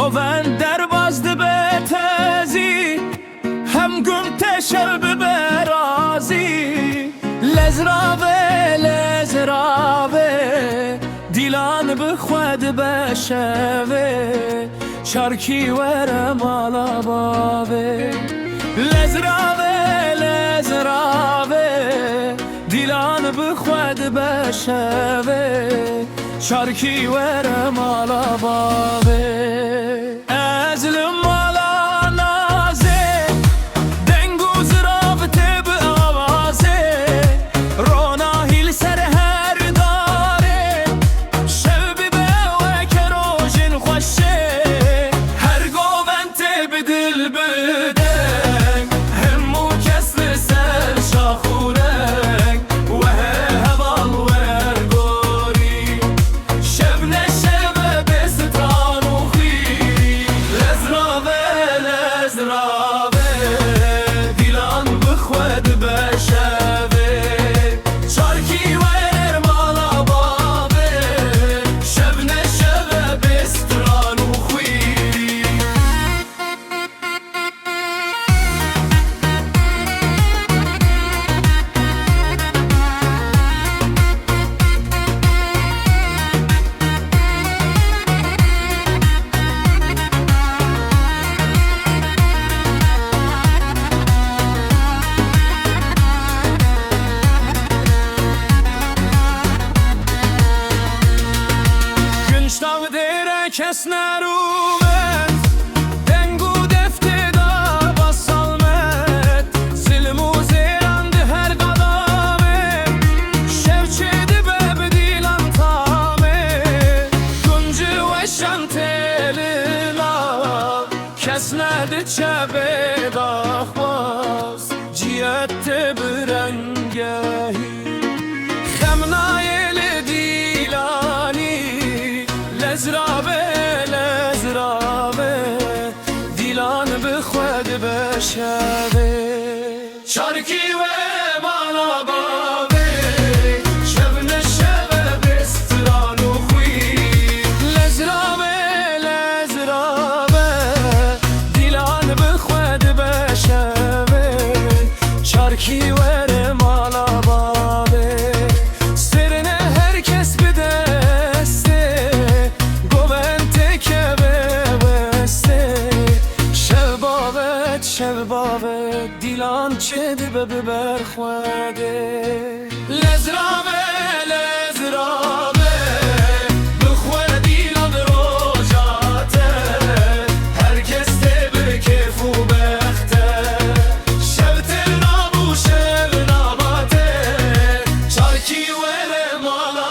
گوون در بازد به تزی هم گم تشل ببرازی لزراوه لزراوه دیلان بخود بشوه شارکی وره مالا باوه لزراوه لزراوه دیلان بخود بشوه شارکی وره مالا باوه ازل مالا نازه دنگو زرافته به آوازه رونا هیل سر هر داره شبی به وکه روژن خوشه هر گوونته به دل بدن همو کس سر شاخورنگ و هوال ور گوری شب نشب به ستران و خیری لزراوه لزراوه دیلان بخود بشوه شارکی ور مالا بابه شب نشب به ستران و خیری Günştav dere kes nerumet Dengu defte da basalmet Silmu zerandı her kadame Şevçedi bebe dilan tame Kuncu ve şantelila Kes nerede çebe dahvaz Ciyette birengehi خمنایل دیلانی لزرابه لزرابه دیلان به خود بشوه شارکی و مالا بابه شب نشبه بستران و خوی لزرابه لزرابه دیلان به خود بشوه شارکی و مالا بابه سرنه herkes bir deste Govente kebe beste Şevbavet şevbavet Dilan çedi be biber khwade Lezrabe lezrabe Bkhwade dilan rojate Herkes de be keyf u bekhte Şevtel nabu şev nabate Şarki vere mala